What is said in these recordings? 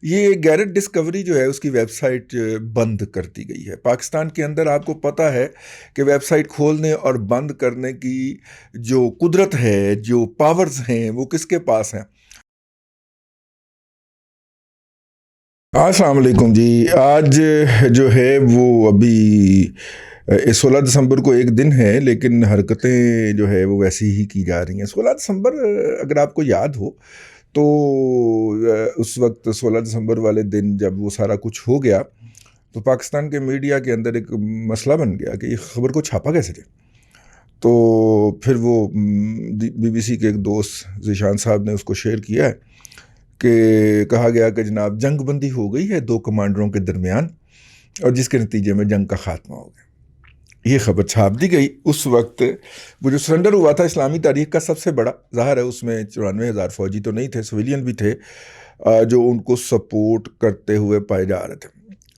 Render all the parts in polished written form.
یہ Garrett Discovery جو ہے اس کی ویب سائٹ بند کر دی گئی ہے۔ پاکستان کے اندر آپ کو پتہ ہے کہ ویب سائٹ کھولنے اور بند کرنے کی جو قدرت ہے، جو پاورز ہیں، وہ کس کے پاس ہیں؟ السلام علیکم جی۔ آج جو ہے وہ ابھی 16 دسمبر کو ایک دن ہے، لیکن حرکتیں جو ہے وہ ویسی ہی کی جا رہی ہیں۔ 16 دسمبر اگر آپ کو یاد ہو تو اس وقت 16 دسمبر والے دن جب وہ سارا کچھ ہو گیا تو پاکستان کے میڈیا کے اندر ایک مسئلہ بن گیا کہ یہ خبر کو چھاپا کیسے جائے۔ تو پھر وہ بی بی سی کے ایک دوست ذیشان صاحب نے اس کو شیئر کیا ہے کہ کہا گیا کہ جناب جنگ بندی ہو گئی ہے دو کمانڈروں کے درمیان، اور جس کے نتیجے میں جنگ کا خاتمہ ہو گیا۔ یہ خبر چھاپ دی گئی۔ اس وقت وہ جو سرنڈر ہوا تھا اسلامی تاریخ کا سب سے بڑا، ظاہر ہے اس میں 94,000 فوجی تو نہیں تھے، سویلین بھی تھے جو ان کو سپورٹ کرتے ہوئے پائے جا رہے تھے۔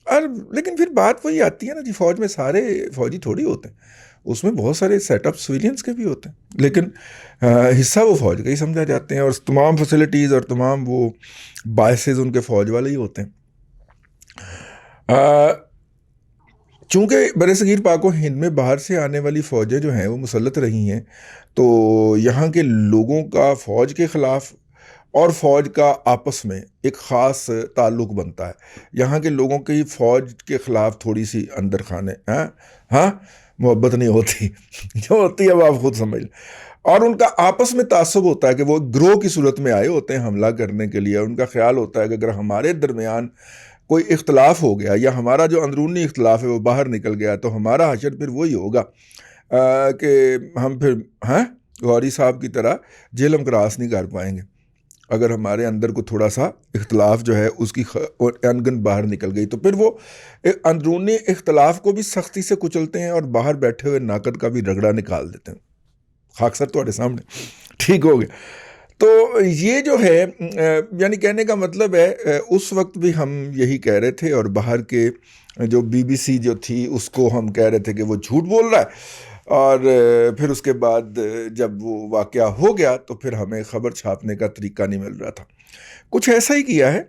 اور لیکن پھر بات وہی آتی ہے نا جی، فوج میں سارے فوجی تھوڑی ہوتے ہیں، اس میں بہت سارے سیٹ اپ سویلینز کے بھی ہوتے ہیں، لیکن حصہ وہ فوج کا ہی سمجھا جاتے ہیں، اور تمام فیسلٹیز اور تمام وہ باعثز ان کے فوج والے ہی ہوتے ہیں۔ چونکہ برصغیر پاک و ہند میں باہر سے آنے والی فوجیں جو ہیں وہ مسلط رہی ہیں، تو یہاں کے لوگوں کا فوج کے خلاف اور فوج کا آپس میں ایک خاص تعلق بنتا ہے۔ یہاں کے لوگوں کی فوج کے خلاف تھوڑی سی اندر خانے محبت نہیں ہوتی جو ہوتی ہے وہ آپ خود سمجھ لیں، اور ان کا آپس میں تعصب ہوتا ہے کہ وہ گروہ کی صورت میں آئے ہوتے ہیں حملہ کرنے کے لیے۔ ان کا خیال ہوتا ہے کہ اگر ہمارے درمیان کوئی اختلاف ہو گیا یا ہمارا جو اندرونی اختلاف ہے وہ باہر نکل گیا تو ہمارا حشر پھر وہی ہوگا کہ ہم پھر غوری صاحب کی طرح جہلم کراس نہیں کر پائیں گے۔ اگر ہمارے اندر کو تھوڑا سا اختلاف جو ہے اس کی انگن باہر نکل گئی تو پھر وہ اندرونی اختلاف کو بھی سختی سے کچلتے ہیں اور باہر بیٹھے ہوئے ناقد کا بھی رگڑا نکال دیتے ہیں۔ خاکسر تھوڑے سامنے ٹھیک ہو گیا۔ تو یہ جو ہے یعنی کہنے کا مطلب ہے اس وقت بھی ہم یہی کہہ رہے تھے، اور باہر کے جو بی بی سی جو تھی اس کو ہم کہہ رہے تھے کہ وہ جھوٹ بول رہا ہے، اور پھر اس کے بعد جب وہ واقعہ ہو گیا تو پھر ہمیں خبر چھاپنے کا طریقہ نہیں مل رہا تھا۔ کچھ ایسا ہی کیا ہے۔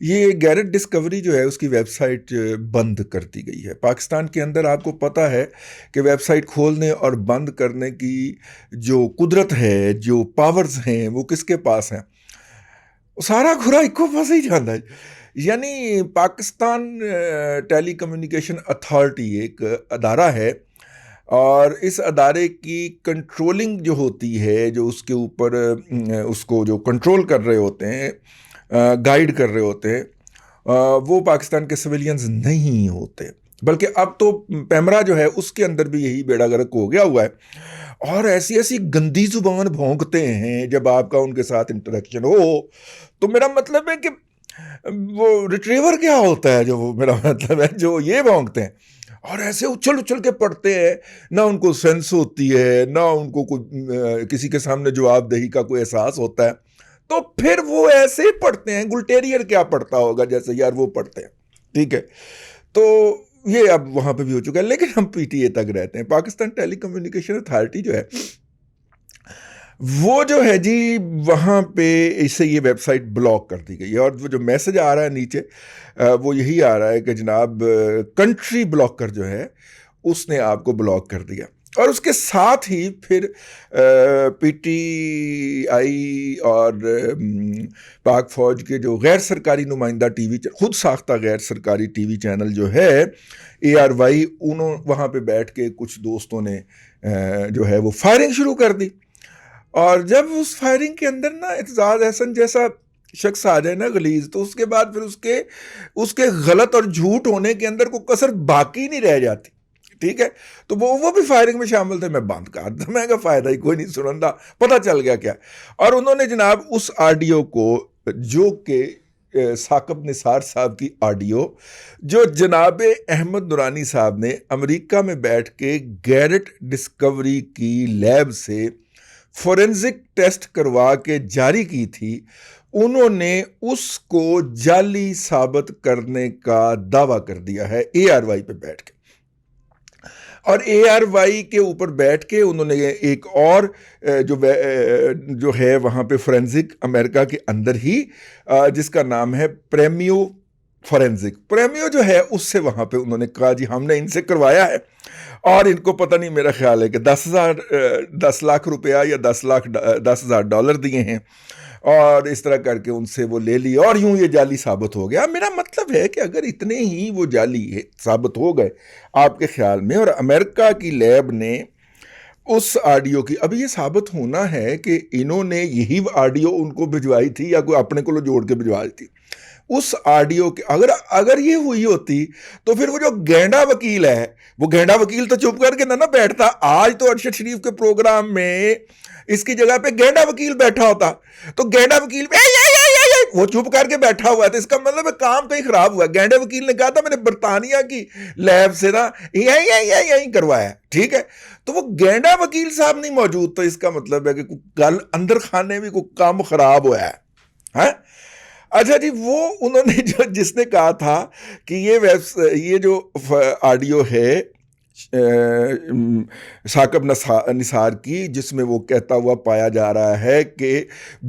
یہ گیرٹ ڈسکوری جو ہے اس کی ویب سائٹ بند کر دی گئی ہے۔ پاکستان کے اندر آپ کو پتہ ہے کہ ویب سائٹ کھولنے اور بند کرنے کی جو قدرت ہے، جو پاورز ہیں، وہ کس کے پاس ہیں؟ سارا کھرا ایک کو پاس ہی جانا ہے۔ یعنی پاکستان ٹیلی کمیونیکیشن اتھارٹی ایک ادارہ ہے، اور اس ادارے کی کنٹرولنگ جو ہوتی ہے، جو اس کے اوپر اس کو جو کنٹرول کر رہے ہوتے ہیں، گائیڈ کر رہے ہوتے ہیں، وہ پاکستان کے سویلینز نہیں ہوتے، بلکہ اب تو پیمرا جو ہے اس کے اندر بھی یہی بیڑا گرک ہو گیا ہوا ہے، اور ایسی ایسی گندی زبان بھونکتے ہیں جب آپ کا ان کے ساتھ انٹریکشن ہو۔ تو میرا مطلب ہے کہ وہ ریٹریور کیا ہوتا ہے، جو وہ میرا مطلب ہے جو یہ بھونکتے ہیں اور ایسے اچھل اچھل کے پڑھتے ہیں، نہ ان کو سینس ہوتی ہے، نہ ان کو کوئی کسی کے سامنے جواب دہی کا کوئی احساس ہوتا ہے، تو پھر وہ ایسے ہی پڑھتے ہیں۔ گلٹیریئر کیا پڑھتا ہوگا جیسے یار وہ پڑھتے ہیں، ٹھیک ہے۔ تو یہ اب وہاں پہ بھی ہو چکا ہے، لیکن ہم پی ٹی اے تک رہتے ہیں۔ پاکستان ٹیلی کمیونیکیشن اتھارٹی جو ہے وہ جو ہے جی وہاں پہ اس سے یہ ویب سائٹ بلاک کر دی گئی ہے، اور وہ جو میسج آ رہا ہے نیچے وہ یہی آ رہا ہے کہ جناب کنٹری بلاکر جو ہے اس نے آپ کو بلاک کر دیا، اور اس کے ساتھ ہی پھر پی ٹی آئی اور پاک فوج کے جو غیر سرکاری نمائندہ ٹی وی خود ساختہ غیر سرکاری ٹی وی چینل جو ہے ARY، انہوں وہاں پہ بیٹھ کے کچھ دوستوں نے جو ہے وہ فائرنگ شروع کر دی، اور جب اس فائرنگ کے اندر نا اعتزاز احسن جیسا شخص آ جائے نا غلیظ، تو اس کے بعد پھر اس کے غلط اور جھوٹ ہونے کے اندر کوئی کسر باقی نہیں رہ جاتی، ٹھیک ہے۔ تو وہ بھی فائرنگ میں شامل تھے۔ میں بند کر دوں، میں کہا فائدہ ہی کوئی نہیں، سنندہ پتہ چل گیا کیا۔ اور انہوں نے جناب اس آڈیو کو، جو کہ ثاقب نثار صاحب کی آڈیو، جو جناب احمد نورانی صاحب نے امریکہ میں بیٹھ کے گیرٹ ڈسکوری کی لیب سے فورینزک ٹیسٹ کروا کے جاری کی تھی، انہوں نے اس کو جعلی ثابت کرنے کا دعویٰ کر دیا ہے ARY پہ بیٹھ کے۔ اور ARY کے اوپر بیٹھ کے انہوں نے ایک اور جو ہے وہاں پہ فورینزک امریکہ کے اندر ہی جس کا نام ہے پریمیو فورینزک، پریمیو جو ہے اس سے وہاں پہ انہوں نے کہا جی ہم نے ان سے کروایا ہے، اور ان کو پتہ نہیں، میرا خیال ہے کہ 10 لاکھ روپیہ یا 10,000 ڈالر دیے ہیں، اور اس طرح کر کے ان سے وہ لے لی، اور یوں یہ جعلی ثابت ہو گیا۔ میرا مطلب ہے کہ اگر اتنے ہی وہ جعلی ثابت ہو گئے آپ کے خیال میں، اور امریکہ کی لیب نے اس آڈیو کی، ابھی یہ ثابت ہونا ہے کہ انہوں نے یہی آڈیو ان کو بھجوائی تھی یا کوئی اپنے کو جوڑ کے بھجوائی تھی، اس آڈیو کے اگر یہ ہوئی ہوتی تو پھر وہ جو گینڈا وکیل ہے، وہ گینڈا وکیل تو چپ کر کے نہ بیٹھتا، آج تو ارشد شریف کے پروگرام میں اس کی جگہ پہ گینڈا وکیل بیٹھا ہوتا، تو گینڈا وکیل وہ چپ کر کے بیٹھا ہوا تھا، اس کا مطلب ہے کام کہیں خراب ہوا۔ گینڈا وکیل نے کہا تھا میں نے برطانیہ کی لیب سے نا یہی کروایا، ٹھیک ہے، تو وہ گینڈا وکیل صاحب نہیں موجود، تو اس کا مطلب ہے کہ کل اندر خانے میں کوئی کام خراب ہوا ہے، ہاں۔ اچھا جی، وہ انہوں نے جس نے کہا تھا کہ یہ جو آڈیو ہے ثاقب نثار کی، جس میں وہ کہتا ہوا پایا جا رہا ہے کہ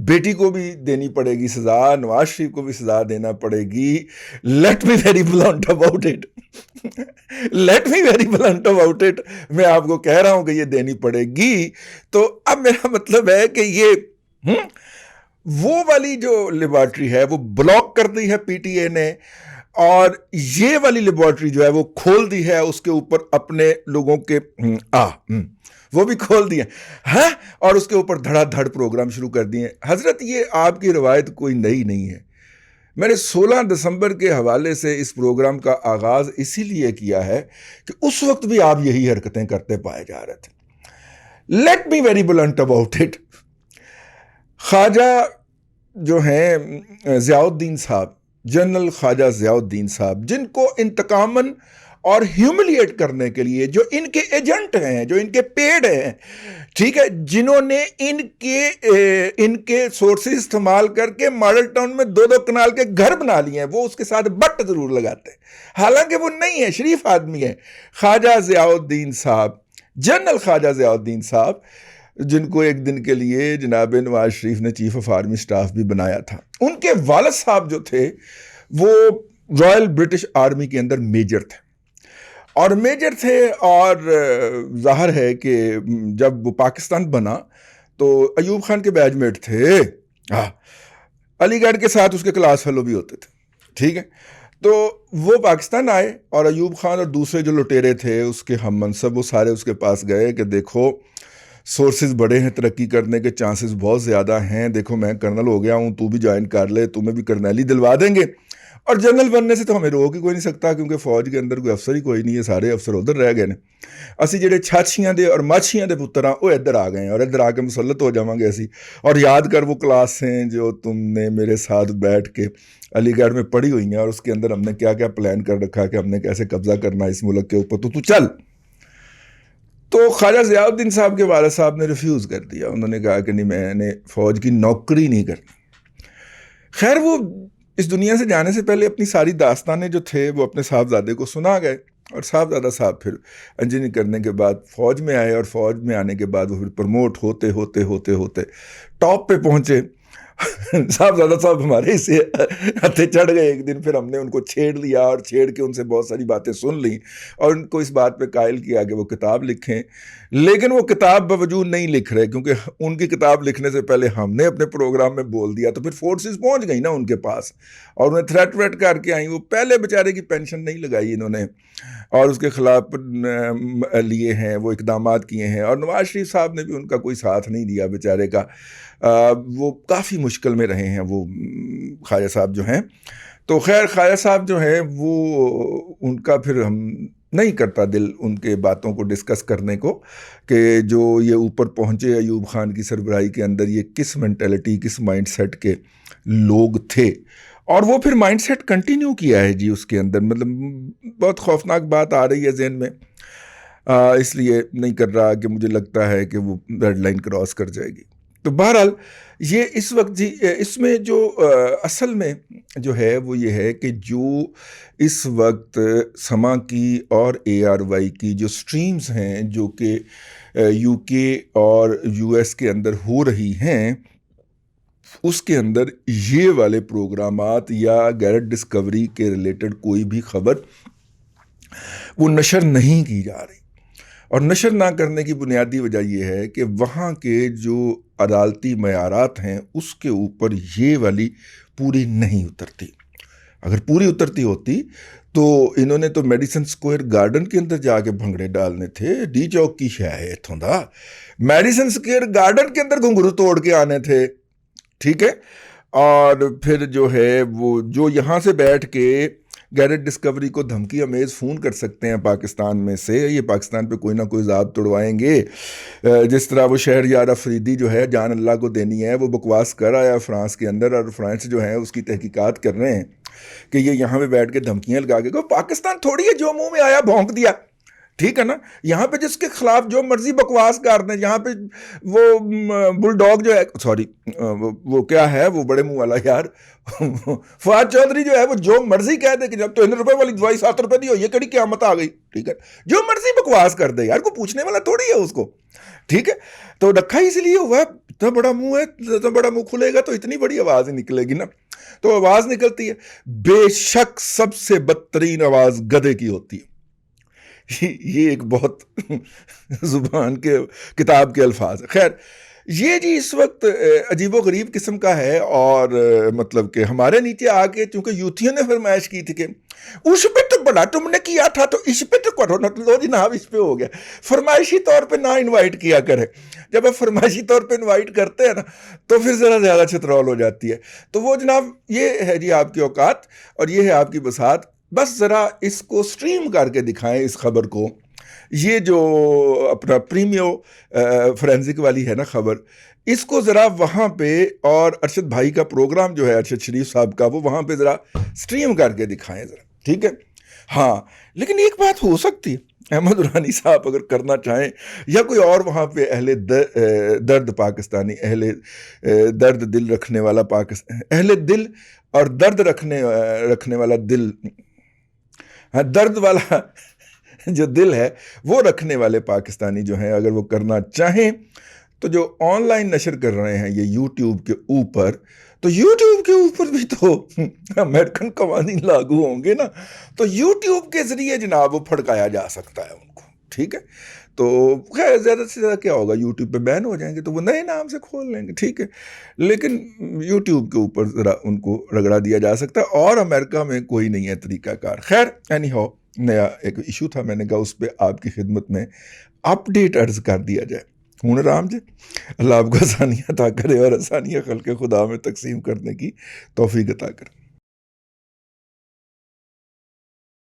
بیٹی کو بھی دینی پڑے گی سزا، نواز شریف کو بھی سزا دینا پڑے گی، late me very blunt about it late me very blunt about it, میں آپ کو کہہ رہا ہوں کہ یہ دینی پڑے گی۔ تو اب میرا مطلب ہے کہ یہ وہ والی جو لیبارٹری ہے وہ بلاک کر دی ہے پی ٹی اے نے، اور یہ والی لیبارٹری جو ہے وہ کھول دی ہے، اس کے اوپر اپنے لوگوں کے وہ بھی کھول دیے ہاں، اور اس کے اوپر دھڑا دھڑ پروگرام شروع کر دیے۔ حضرت یہ آپ کی روایت کوئی نئی نہیں ہے، میں نے 16 دسمبر کے حوالے سے اس پروگرام کا آغاز اسی لیے کیا ہے کہ اس وقت بھی آپ یہی حرکتیں کرتے پائے جا رہے تھے۔ Let me very blunt about it, Khawaja جو ہیں ضیاء الدین صاحب، جنرل خواجہ ضیاء الدین صاحب، جن کو انتقاماً اور ہیوملیٹ کرنے کے لیے، جو ان کے ایجنٹ ہیں، جو ان کے پیڈ ہیں، ٹھیک ہے، جنہوں نے ان کے سورسز استعمال کر کے ماڈل ٹاؤن میں 2 کنال کے گھر بنا لیے ہیں، وہ اس کے ساتھ بٹ ضرور لگاتے ہیں، حالانکہ وہ نہیں ہے، شریف آدمی ہے۔ خواجہ ضیاء الدین صاحب، جنرل خواجہ ضیاء الدین صاحب، جن کو ایک دن کے لیے جناب نواز شریف نے چیف آف آرمی سٹاف بھی بنایا تھا، ان کے والد صاحب جو تھے وہ رائل برٹش آرمی کے اندر میجر تھے، اور ظاہر ہے کہ جب وہ پاکستان بنا تو ایوب خان کے بیچ میٹ تھے، علی گڑھ کے ساتھ اس کے کلاس فیلو بھی ہوتے تھے، ٹھیک ہے، تو وہ پاکستان آئے، اور ایوب خان اور دوسرے جو لٹیرے تھے اس کے ہم منصب، وہ سارے اس کے پاس گئے کہ دیکھو سورسز بڑے ہیں، ترقی کرنے کے چانسز بہت زیادہ ہیں، دیکھو میں کرنل ہو گیا ہوں، تو بھی جوائن کر لے، تمہیں بھی کرنیلی دلوا دیں گے، اور جنرل بننے سے تو ہمیں روک ہی کوئی نہیں سکتا، کیونکہ فوج کے اندر کوئی افسر ہی کوئی نہیں ہے، سارے افسر ادھر رہ گئے ہیں، اسی جڑے چھاچیاں دے اور ماچھیاں دے پتر ہیں وہ ادھر آ گئے ہیں، اور ادھر آ کے مسلط ہو جاواں گے اسی۔ اور یاد کر وہ کلاس ہیں جو تم نے میرے ساتھ بیٹھ کے علی گڑھ میں پڑھی ہوئی ہیں، اور اس کے اندر ہم نے کیا کیا پلان کر رکھا کہ ہم نے کیسے قبضہ کرنا ہے اس ملک کے اوپر، تو چل۔ تو خواجہ ضیاء الدین صاحب کے والد صاحب نے ریفیوز کر دیا، انہوں نے کہا کہ نہیں، میں نے فوج کی نوکری نہیں کرنی۔ خیر، وہ اس دنیا سے جانے سے پہلے اپنی ساری داستانیں جو تھے وہ اپنے صاحبزادے کو سنا گئے، اور صاحبزادہ صاحب پھر انجینئر کرنے کے بعد فوج میں آئے، اور فوج میں آنے کے بعد وہ پھر پروموٹ ہوتے ٹاپ پہ پہنچے۔ صاحبزادہ صاحب ہمارے سے ہتھے چڑھ گئے ایک دن، پھر ہم نے ان کو چھیڑ لیا، اور چھیڑ کے ان سے بہت ساری باتیں سن لیں، اور ان کو اس بات پہ قائل کیا کہ وہ کتاب لکھیں، لیکن وہ کتاب باوجود نہیں لکھ رہے، کیونکہ ان کی کتاب لکھنے سے پہلے ہم نے اپنے پروگرام میں بول دیا، تو پھر فورسز پہنچ گئی نا ان کے پاس، اور انہیں تھریٹ ویٹ کر کے آئیں۔ وہ پہلے بیچارے کی پینشن نہیں لگائی انہوں نے، اور اس کے خلاف لیے ہیں وہ اقدامات کیے ہیں، اور نواز شریف صاحب نے بھی ان کا کوئی ساتھ نہیں دیا بیچارے کا، وہ کافی مشکل میں رہے ہیں وہ خواجہ صاحب جو ہیں۔ تو خیر، خواجہ صاحب جو ہیں وہ ان کا پھر ہم نہیں کرتا دل ان کے باتوں کو ڈسکس کرنے کو، کہ جو یہ اوپر پہنچے ایوب خان کی سربراہی کے اندر، یہ کس مینٹلٹی، کس مائنڈ سیٹ کے لوگ تھے، اور وہ پھر مائنڈ سیٹ کنٹینیو کیا ہے جی اس کے اندر۔ مطلب بہت خوفناک بات آ رہی ہے ذہن میں، اس لیے نہیں کر رہا کہ مجھے لگتا ہے کہ وہ ریڈ لائن کراس کر جائے گی۔ تو بہرحال یہ اس وقت جی اس میں جو اصل میں جو ہے وہ یہ ہے کہ جو اس وقت سما کی اور ARY کی جو سٹریمز ہیں جو کہ یو کے اور US کے اندر ہو رہی ہیں، اس کے اندر یہ والے پروگرامات یا گیرٹ ڈسکوری کے ریلیٹڈ کوئی بھی خبر وہ نشر نہیں کی جا رہی، اور نشر نہ کرنے کی بنیادی وجہ یہ ہے کہ وہاں کے جو عدالتی معیارات ہیں اس کے اوپر یہ والی پوری نہیں اترتی۔ اگر پوری اترتی ہوتی تو انہوں نے تو میڈیسن اسکوائر گارڈن کے اندر جا کے بھنگڑے ڈالنے تھے، ڈی چوک کی شاہ اتھوں دا میڈیسن اسکوائر گارڈن کے اندر گھنگرو توڑ کے آنے تھے، ٹھیک ہے۔ اور پھر جو ہے وہ جو یہاں سے بیٹھ کے گیرٹ ڈسکوری کو دھمکی امیز فون کر سکتے ہیں پاکستان میں سے، یہ پاکستان پہ کوئی نہ کوئی ضابط توڑوائیں گے۔ جس طرح وہ شہریار افریدی جو ہے جان اللہ کو دینی ہے، وہ بکواس کر آیا فرانس کے اندر، اور فرانس جو ہے اس کی تحقیقات کر رہے ہیں کہ یہ یہاں پہ بیٹھ کے دھمکیاں لگا کے پاکستان تھوڑی ہے جو منہ میں آیا بھونک دیا، ٹھیک ہے نا۔ یہاں پہ جس کے خلاف جو مرضی بکواس کر دیں، یہاں پہ وہ بل ڈاگ جو ہے، سوری وہ کیا ہے وہ بڑے منہ والا یار فواد چودھری جو ہے، وہ جو مرضی کہہ دے کہ جب تو 100 روپے والی دوائی 7 روپے دی ہو، یہ کڑی قیامت آ گئی، ٹھیک ہے۔ جو مرضی بکواس کر دے یار، کو پوچھنے والا تھوڑی ہے اس کو، ٹھیک ہے۔ تو رکھا اس لیے ہوا ہے، اتنا بڑا منہ ہے، اتنا بڑا منہ کھلے گا تو اتنی بڑی آواز ہی نکلے گی نا، تو آواز نکلتی ہے۔ بے شک سب سے بدترین آواز گدھے کی ہوتی ہے۔ یہ ایک بہت زبان کے کتاب کے الفاظ ہے۔ خیر، یہ جی اس وقت عجیب و غریب قسم کا ہے، اور مطلب کہ ہمارے نیچے آ کے چونکہ یوتھیوں نے فرمائش کی تھی کہ اس پہ تو بڑا تم نے کیا تھا تو اس پہ تو کرو، لو جناب اس پہ ہو گیا۔ فرمائشی طور پہ نہ انوائٹ کیا کرے، جب آپ فرمائشی طور پہ انوائٹ کرتے ہیں نا تو پھر ذرا زیادہ چترول ہو جاتی ہے۔ تو وہ جناب یہ ہے جی آپ کی اوقات، اور یہ ہے آپ کی بساط، بس ذرا اس کو سٹریم کر کے دکھائیں اس خبر کو۔ یہ جو اپنا پریمیو فورینزک والی ہے نا خبر، اس کو ذرا وہاں پہ، اور ارشد بھائی کا پروگرام جو ہے ارشد شریف صاحب کا، وہ وہاں پہ ذرا سٹریم کر کے دکھائیں ذرا، ٹھیک ہے۔ ہاں لیکن ایک بات ہو سکتی ہے، احمد درانی صاحب اگر کرنا چاہیں، یا کوئی اور وہاں پہ اہل درد پاکستانی، اہل درد دل رکھنے والا اہل دل اور درد رکھنے والا دل، ہاں درد والا جو دل ہے وہ رکھنے والے پاکستانی جو ہیں، اگر وہ کرنا چاہیں تو جو آن لائن نشر کر رہے ہیں یہ یوٹیوب کے اوپر، تو یوٹیوب کے اوپر بھی تو امریکن قوانین لاگو ہوں گے نا، تو یوٹیوب کے ذریعے جناب وہ پھڑکایا جا سکتا ہے ان کو، ٹھیک ہے۔ تو خیر زیادہ سے زیادہ کیا ہوگا، یوٹیوب پہ بین ہو جائیں گے تو وہ نئے نام سے کھول لیں گے، ٹھیک ہے۔ لیکن یوٹیوب کے اوپر ذرا ان کو رگڑا دیا جا سکتا ہے، اور امریکہ میں کوئی نہیں ہے طریقہ کار۔ خیر اینی ہاؤ، نیا ایک ایشو تھا، میں نے کہا اس پہ آپ کی خدمت میں اپڈیٹ عرض کر دیا جائے۔ ہوں رام جی، اللہ آپ کو آسانیاں عطا کرے، اور آسانیاں خلق خدا میں تقسیم کرنے کی توفیق عطا کرے۔